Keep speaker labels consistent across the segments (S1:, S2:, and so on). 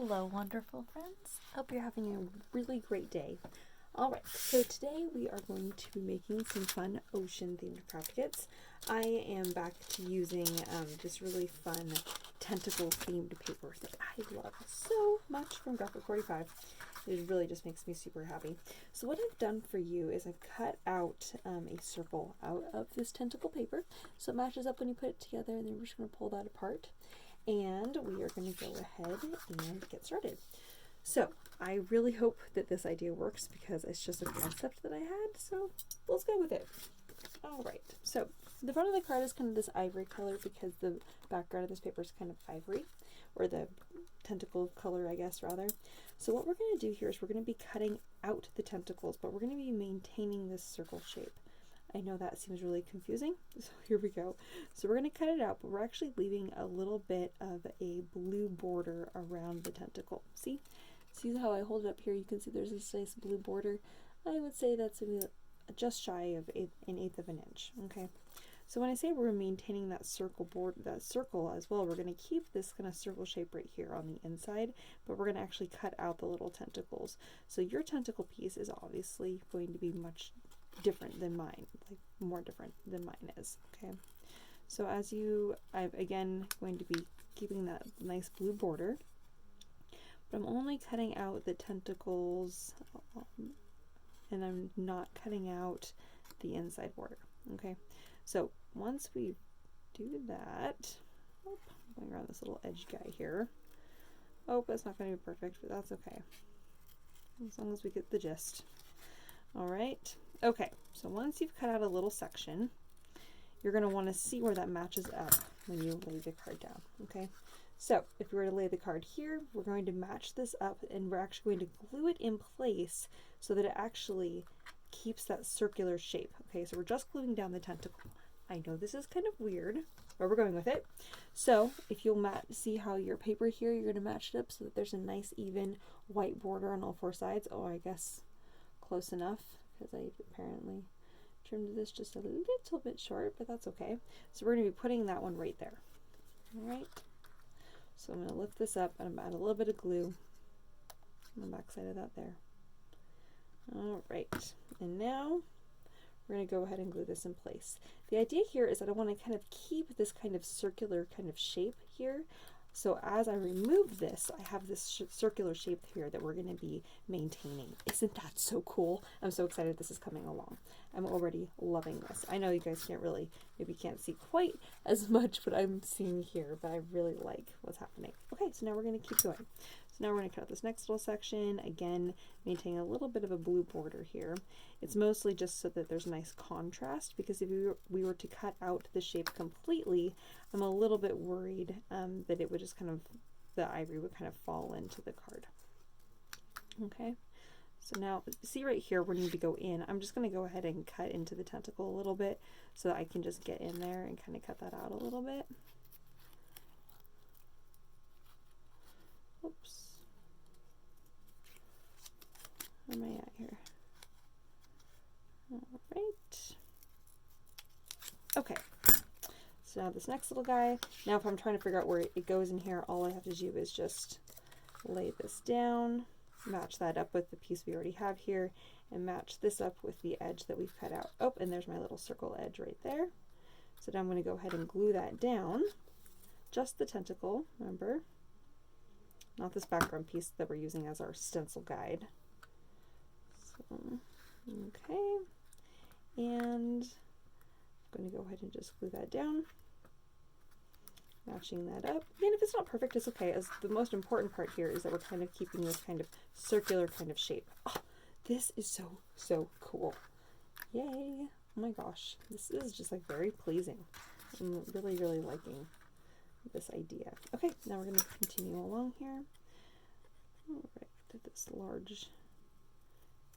S1: Hello, wonderful friends. Hope you're having a really great day. Alright, so today we are going to be making some fun ocean-themed craft kits. I am back to using this really fun tentacle-themed paper that I love so much from Graphic 45. It really just makes me super happy. So what I've done for you is I've cut out a circle out of this tentacle paper, so it matches up when you put it together, and then we're just going to pull that apart. And we are going to go ahead and get started. So I really hope that this idea works because it's just a concept that I had, so let's go with it. Alright, so the front of the card is kind of this ivory color because the background of this paper is kind of ivory, or the tentacle color, I guess, rather. So what we're going to do here is we're going to be cutting out the tentacles, but we're going to be maintaining this circle shape. I know that seems really confusing, so here we go. So we're going to cut it out, but we're actually leaving a little bit of a blue border around the tentacle. See how I hold it up here? You can see there's this nice blue border. I would say that's just shy of an eighth of an inch. Okay. So when I say we're maintaining that circle as well, we're going to keep this kind of circle shape right here on the inside, but we're going to actually cut out the little tentacles. So your tentacle piece is obviously going to be much different than mine, like more different than mine is. Okay, so I'm again going to be keeping that nice blue border, but I'm only cutting out the tentacles, and I'm not cutting out the inside border. Okay, so once we do that, I'm going around this little edge guy here. Oh, it's not going to be perfect, but that's okay, as long as we get the gist. All right. Okay, so once you've cut out a little section, you're going to want to see where that matches up when you lay the card down. Okay, so if we were to lay the card here, we're going to match this up, and we're actually going to glue it in place so that it actually keeps that circular shape. Okay, so we're just gluing down the tentacle. I know this is kind of weird, but we're going with it. So if you'll see how your paper here, you're going to match it up so that there's a nice even white border on all four sides. Oh, I guess close enough, because I apparently trimmed this just a little bit short, but that's okay. So we're going to be putting that one right there. All right. So I'm going to lift this up and I'm going to add a little bit of glue on the back side of that there. All right. And now we're going to go ahead and glue this in place. The idea here is that I want to kind of keep this kind of circular kind of shape here. So as I remove this, I have this circular shape here that we're going to be maintaining. Isn't that so cool? I'm so excited this is coming along. I'm already loving this. I know you guys maybe can't see quite as much what I'm seeing here, but I really like what's happening. Okay, so now we're going to keep going. So now we're going to cut out this next little section, again, maintaining a little bit of a blue border here. It's mostly just so that there's nice contrast, because if we were to cut out the shape completely, I'm a little bit worried that it would just the ivory would kind of fall into the card. Okay, so now see right here where we need to go in, I'm just going to go ahead and cut into the tentacle a little bit so that I can just get in there and kind of cut that out a little bit. Oops. Where am I at here? All right. Okay. So now this next little guy, now if I'm trying to figure out where it goes in here, all I have to do is just lay this down, match that up with the piece we already have here, and match this up with the edge that we've cut out. Oh, and there's my little circle edge right there. So now I'm going to go ahead and glue that down. Just the tentacle, remember? Not this background piece that we're using as our stencil guide. So, okay. And I'm going to go ahead and just glue that down. Matching that up. And if it's not perfect, it's okay, as the most important part here is that we're kind of keeping this kind of circular kind of shape. Oh, this is so cool. Yay. Oh my gosh. This is just like very pleasing. I'm really liking this idea. Okay, now we're going to continue along here. All right, to this large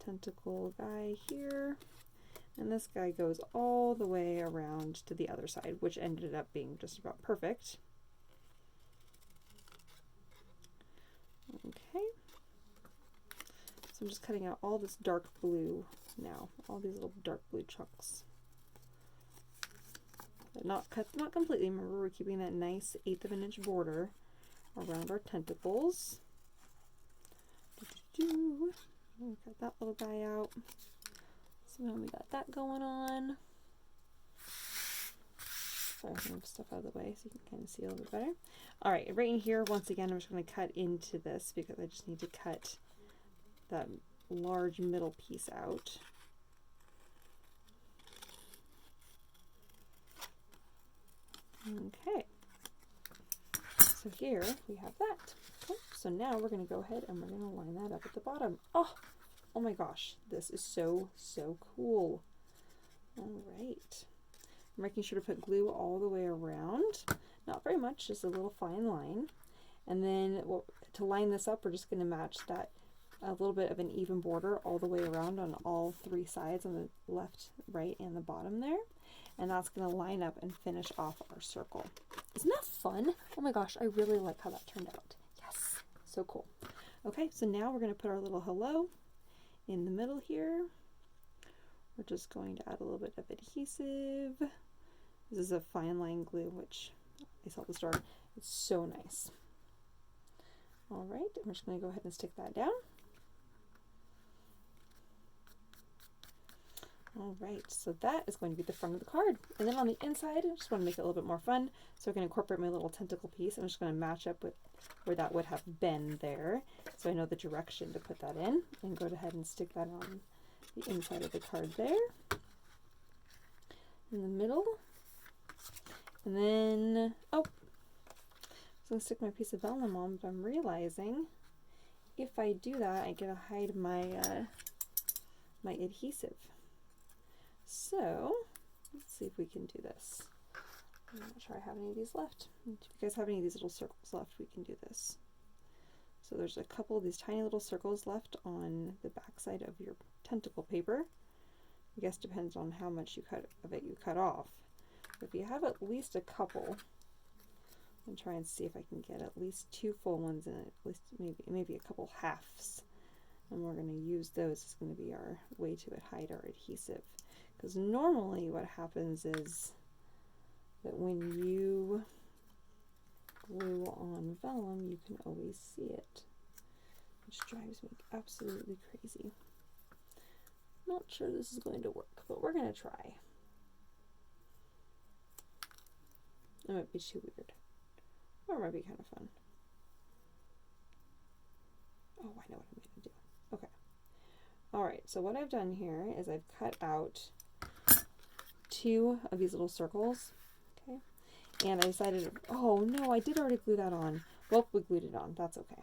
S1: tentacle guy here. And this guy goes all the way around to the other side, which ended up being just about perfect. Okay. So I'm just cutting out all this dark blue now, all these little dark blue chunks. But not completely. Remember, we're keeping that nice 1/8 of an inch border around our tentacles. We got that little guy out. So now we got that going on. Sorry, I'm going to move stuff out of the way so you can kind of see a little bit better. All right, right in here, once again, I'm just going to cut into this because I just need to cut that large middle piece out. Okay, so here we have that. Okay, so now we're going to go ahead and we're going to line that up at the bottom. Oh my gosh, this is so cool. All right, I'm making sure to put glue all the way around. Not very much, just a little fine line. And then to line this up, we're just going to match that a little bit of an even border all the way around on all three sides, on the left, right, and the bottom there. And that's going to line up and finish off our circle. Isn't that fun? Oh my gosh, I really like how that turned out. Yes, so cool. Okay, so now we're going to put our little hello in the middle here. We're just going to add a little bit of adhesive. This is a fine line glue, which I saw at the store. It's so nice. All right, I'm just going to go ahead and stick that down. All right, so that is going to be the front of the card. And then on the inside, I just want to make it a little bit more fun. So I'm going to incorporate my little tentacle piece. I'm just going to match up with where that would have been there. So I know the direction to put that in. And go ahead and stick that on the inside of the card there. In the middle. And then, I was going to stick my piece of vellum on, but I'm realizing if I do that, I get to hide my, my adhesive. So let's see if we can do this. I'm not sure I have any of these left. If you guys have any of these little circles left, we can do this. So there's a couple of these tiny little circles left on the back side of your tentacle paper. I guess depends on how much you cut off. But if you have at least a couple, I'm try and see if I can get at least 2 full ones in it, at least maybe a couple halves. And we're going to use those as going to be our way to hide our adhesive. Because normally what happens is that when you glue on vellum, you can always see it, which drives me absolutely crazy. Not sure this is going to work, but we're going to try. It might be too weird, or it might be kind of fun. Oh, I know what I'm going to do. Okay. All right, so what I've done here is I've cut out 2 of these little circles, okay, and I decided, oh no, I did already glue that on. Well, we glued it on, that's okay.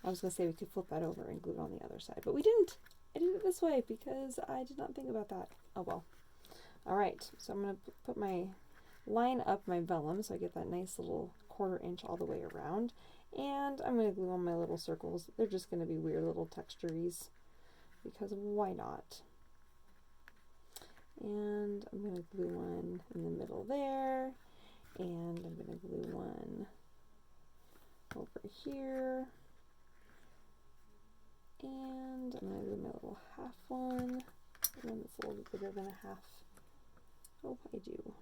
S1: I was going to say we could flip that over and glue it on the other side, but we didn't. I did it this way because I did not think about that. Oh well. All right, so I'm going to line up my vellum so I get that nice little 1/4 inch all the way around, and I'm going to glue on my little circles. They're just going to be weird little textures because why not? And I'm going to glue one in the middle there, and I'm going to glue one over here, and I'm going to glue my little half one, and then it's a little bit bigger than a half. Oh, I do.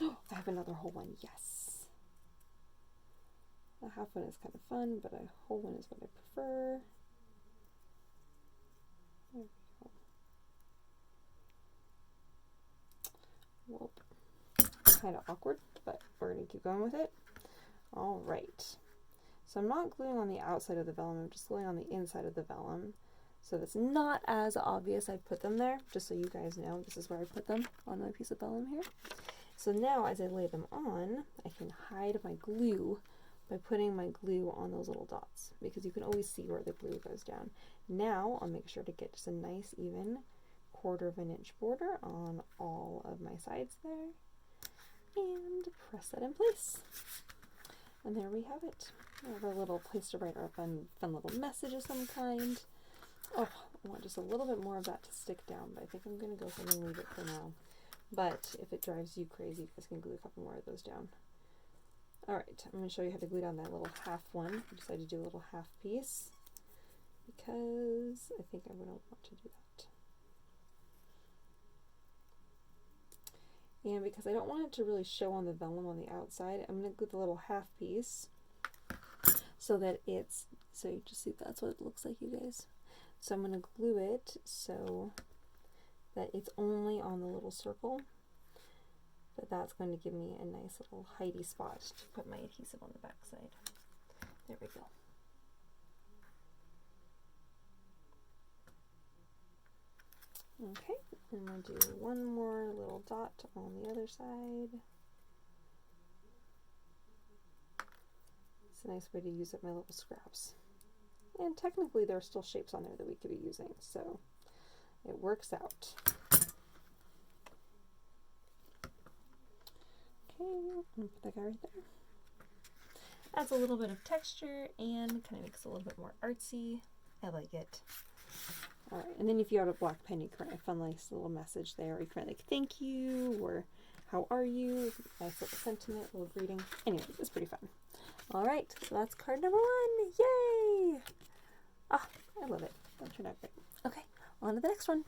S1: Oh, I have another whole one, yes! A half one is kind of fun, but a whole one is what I prefer. There we go. Whoop. Kind of awkward, but we're going to keep going with it. All right. So I'm not gluing on the outside of the vellum, I'm just gluing on the inside of the vellum. So it's not as obvious I put them there, just so you guys know this is where I put them on my piece of vellum here. So now as I lay them on, I can hide my glue by putting my glue on those little dots, because you can always see where the glue goes down. Now I'll make sure to get just a nice even 1/4 inch border on all of my sides there, and press that in place. And there we have it. We have a little place to write our fun little message of some kind. Oh, I want just a little bit more of that to stick down, but I think I'm going to go ahead and leave it for now. But if it drives you crazy, you guys can glue a couple more of those down. Alright, I'm going to show you how to glue down that little half one. I decided to do a little half piece because I think I'm going to want to do that. And because I don't want it to really show on the vellum on the outside, I'm going to glue the little half piece so that it's So you just see that's what it looks like, you guys. So I'm going to glue it so that it's only on the little circle, but that's going to give me a nice little hidey spot to put my adhesive on the back side. There we go. Okay, and we'll do one more little dot on the other side. It's a nice way to use up my little scraps. And technically there are still shapes on there that we could be using, so it works out. Okay, I'm gonna put that guy right there. Adds a little bit of texture and kind of makes it a little bit more artsy. I like it. Alright, and then if you have a black pen, you can write a fun nice little message there. You can write like thank you or how are you? Nice little sentiment, little greeting. Anyway, it's pretty fun. Alright, so that's card number 1. Yay! Ah, I love it. That turned out great. Okay, on to the next one.